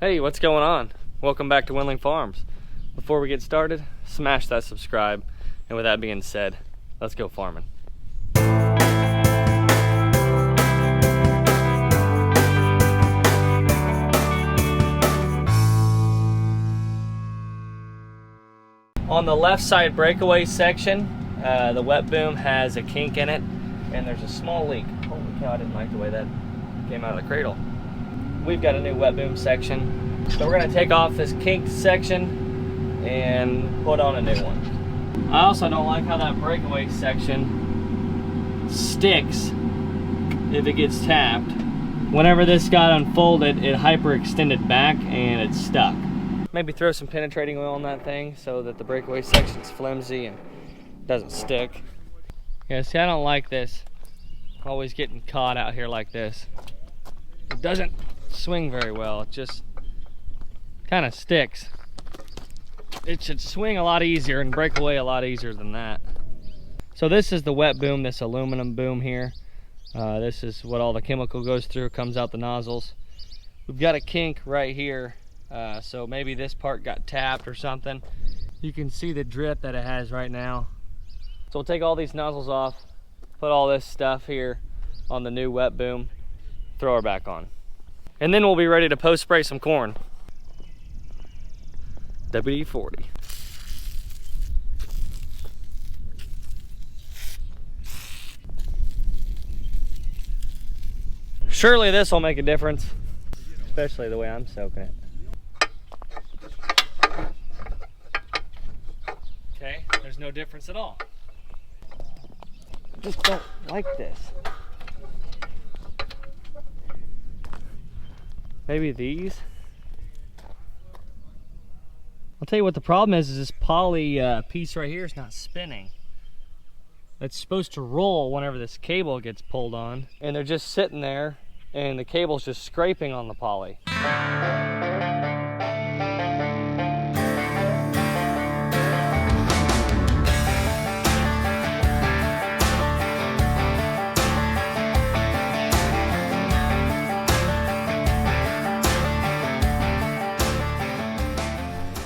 Hey, what's going on? Welcome back to Wendling Farms. Before we get started, smash that subscribe. And with that being said, let's go farming. On the left side breakaway section, the wet boom has a kink in it, and there's a small leak. Holy cow, I didn't like the way that came out of the cradle. We've got a new wet boom section, so we're gonna take off this kinked section and put on a new one. I also don't like how that breakaway section sticks if it gets tapped. Whenever this got unfolded, it hyperextended back and it's stuck. Maybe throw some penetrating oil on that thing so that the breakaway section's flimsy and doesn't stick. Yeah, see, I don't like this. Always getting caught out here like this. It doesn't swing very well. It just kind of sticks. It should swing a lot easier and break away a lot easier than that. So this is the wet boom, this aluminum boom here. This is what all the chemical goes through, comes out the nozzles. We've got a kink right here, so maybe this part got tapped or something. You can see the drip that it has right now. So we'll take all these nozzles off, put all this stuff here on the new wet boom, throw her back on. And then we'll be ready to post spray some corn. WD-40. Surely this will make a difference, especially the way I'm soaking it. Okay, there's no difference at all. I just don't like this. Maybe these? I'll tell you what the problem is this poly piece right here is not spinning. It's supposed to roll whenever this cable gets pulled on, and they're just sitting there and the cable's just scraping on the poly.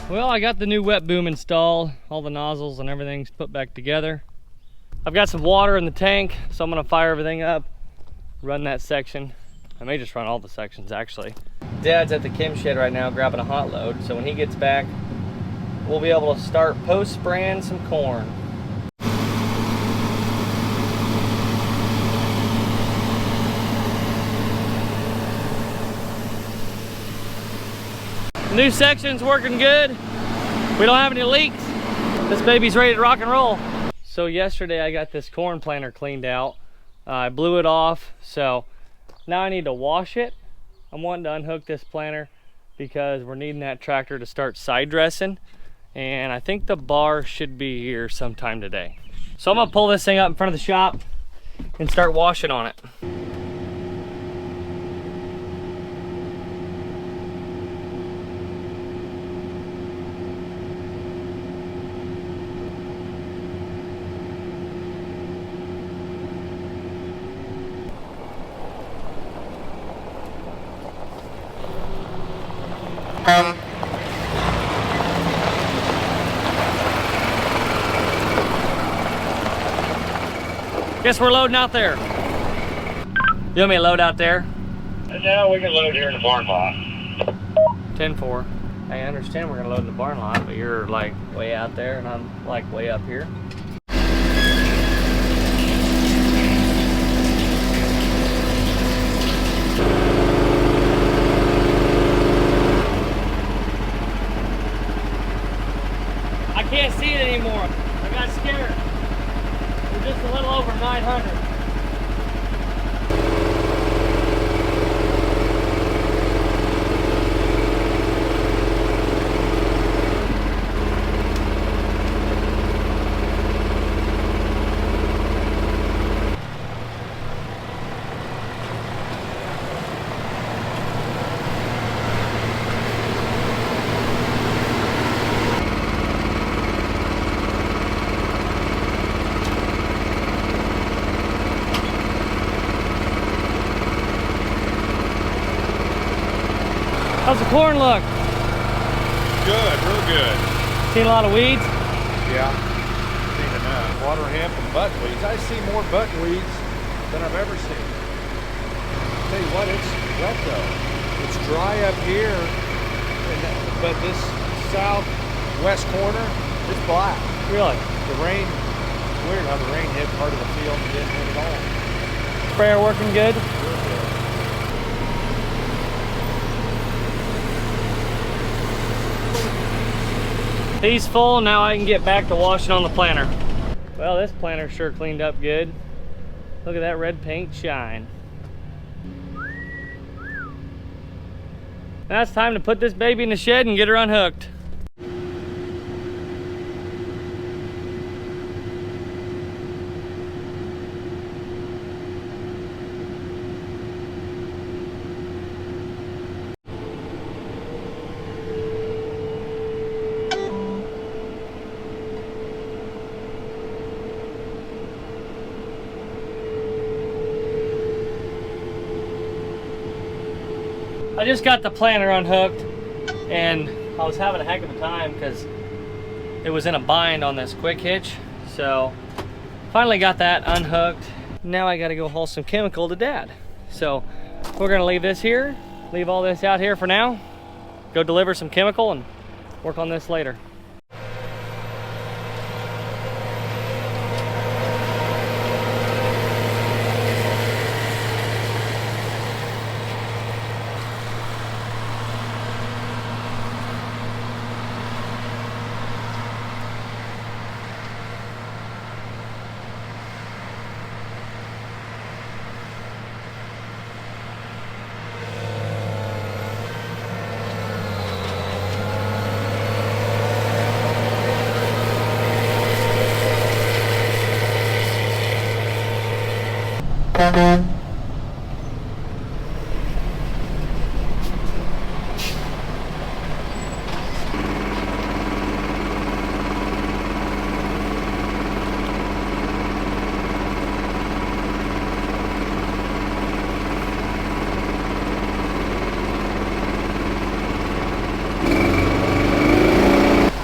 Well, I got the new wet boom installed, all the nozzles and everything's put back together. I've got some water in the tank, so I'm gonna fire everything up, run that section. I may just run all the sections actually. Dad's at the chem shed right now grabbing a hot load, so when he gets back, we'll be able to start post spraying some corn. New section's working good. We don't have any leaks. This baby's ready to rock and roll. So yesterday I got this corn planter cleaned out. I blew it off, so now I need to wash it. I'm wanting to unhook this planter because we're needing that tractor to start side dressing, and I think the bar should be here sometime today. So I'm gonna pull this thing up in front of the shop and start washing on it. Guess we're loading out there. You want me to load out there? No, we can load here in the barn lot. 10-4. I understand we're gonna load in the barn lot, but you're like way out there and I'm like way up here. I can't see it anymore. I got scared. We're just a little over 900. corn look? Good, real good. Seen a lot of weeds? Yeah, seen enough. Water hemp and buttonweeds. I see more buttonweeds than I've ever seen. Tell you what, it's wet though. It's dry up here, but this southwest corner, it's black. Really? The rain, it's weird how the rain hit part of the field and didn't hit it all. Sprayer working good? Real good. He's full, now I can get back to washing on the planter. Well, this planter sure cleaned up good. Look at that red paint shine. Now it's time to put this baby in the shed and get her unhooked. I just got the planter unhooked and I was having a heck of a time because it was in a bind on this quick hitch. So finally got that unhooked. Now I gotta go haul some chemical to Dad. So we're gonna leave this here, leave all this out here for now, go deliver some chemical and work on this later.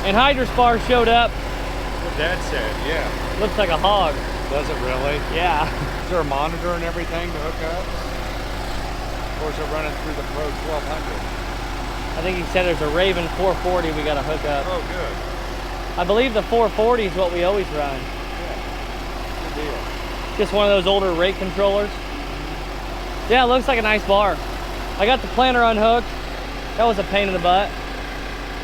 And hydrospar showed up. What Dad said, yeah. Looks like a hog. Does it really? Yeah. Is there a monitor and everything to hook up? Or is it running through the Pro 1200? I think he said there's a Raven 440 we gotta hook up. Oh, good. I believe the 440 is what we always run. Yeah, good deal. Just one of those older rate controllers. Yeah, it looks like a nice bar. I got the planter unhooked. That was a pain in the butt.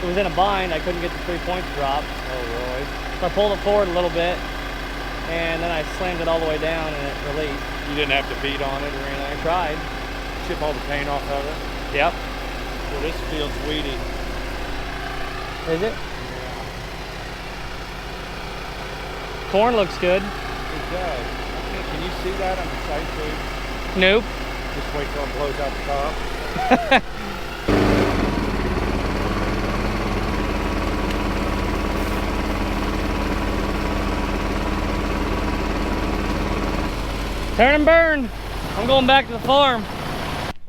It was in a bind, I couldn't get the 3 points dropped. Oh, really? So I pulled it forward a little bit, and then I slammed it all the way down and it released. You didn't have to beat on it or anything? I tried. Chip all the paint off of it? Yep. Well, this field's weedy. Is it? Corn looks good. It does. Can you see that on the site too? Nope. Just wait till it blows out the top. Turn and burn. I'm going back to the farm.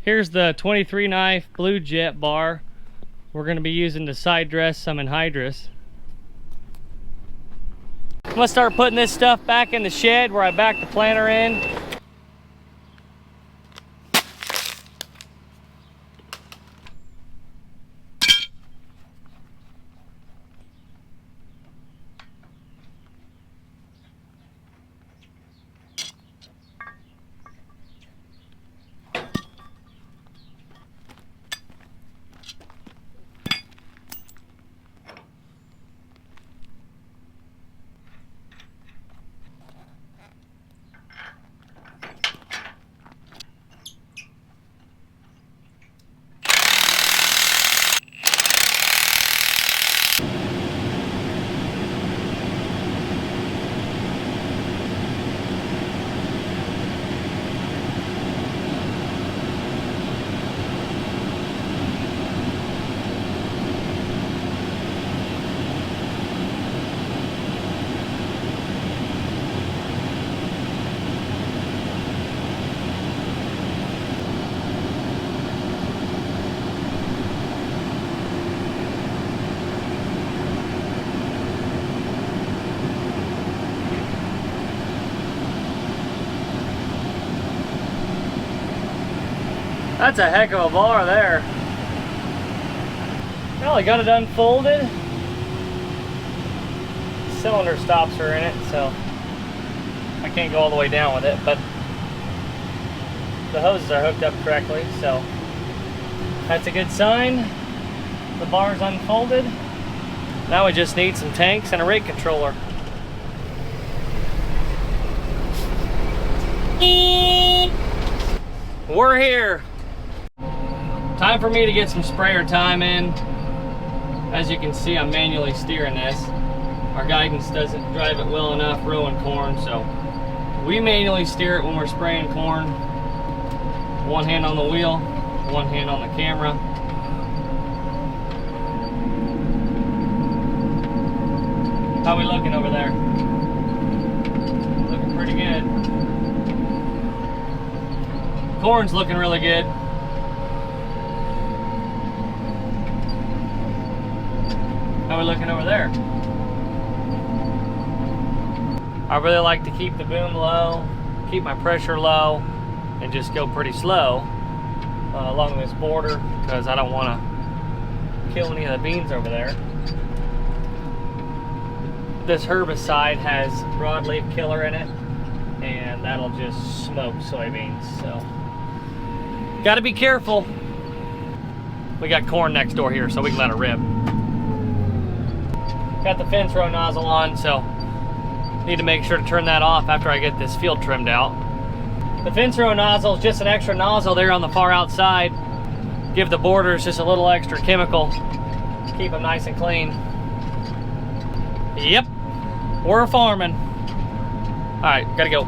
Here's the 23 knife Blue Jet bar. We're gonna be using to side dress some anhydrous. I'm gonna start putting this stuff back in the shed where I backed the planter in. That's a heck of a bar there. Well, I got it unfolded. Cylinder stops are in it, so I can't go all the way down with it, but the hoses are hooked up correctly, so that's a good sign. The bar's unfolded. Now we just need some tanks and a rate controller. We're here. Time for me to get some sprayer time in. As you can see, I'm manually steering this. Our guidance doesn't drive it well enough rowing corn, so we manually steer it when we're spraying corn. One hand on the wheel, one hand on the camera. How we looking over there? Looking pretty good. Corn's looking really good. How we looking over there? I really like to keep the boom low, keep my pressure low, and just go pretty slow along this border because I don't want to kill any of the beans over there. This herbicide has broadleaf killer in it, and that'll just smoke soybeans, so gotta be careful. We got corn next door here, so we can let it rip. Got the fence row nozzle on, so need to make sure to turn that off after I get this field trimmed out. The fence row nozzle is just an extra nozzle there on the far outside. Give the borders just a little extra chemical. Keep them nice and clean. Yep, we're farming. All right, gotta go.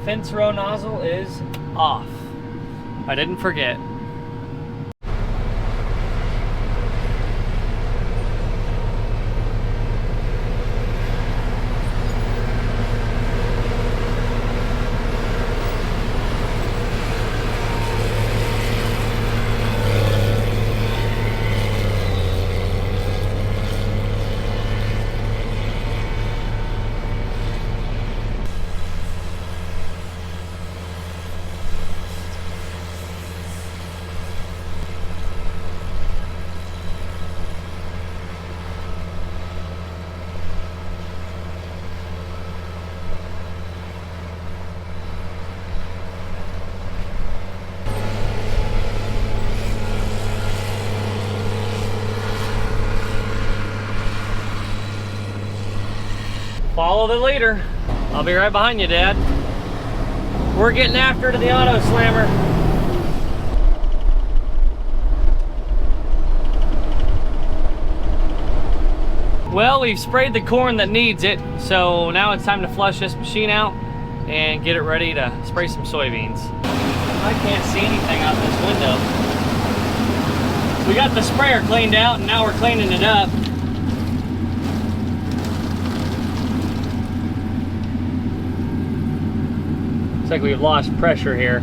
Fence row nozzle is off. I didn't forget. Follow the leader. I'll be right behind you, Dad. We're getting after to the auto slammer. Well, we've sprayed the corn that needs it, so now it's time to flush this machine out and get it ready to spray some soybeans. I can't see anything out this window. We got the sprayer cleaned out and now we're cleaning it up. Looks like we've lost pressure here.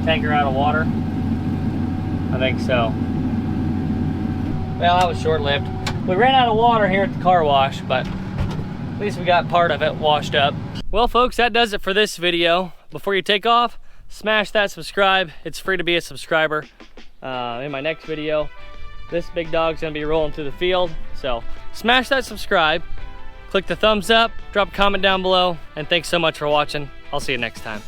Tanker out of water? I think so. Well, that was short-lived. We ran out of water here at the car wash, but at least we got part of it washed up. Well, folks, that does it for this video. Before you take off, smash that subscribe. It's free to be a subscriber. In my next video, this big dog's gonna be rolling through the field. So smash that subscribe. Click the thumbs up, drop a comment down below, and thanks so much for watching. I'll see you next time.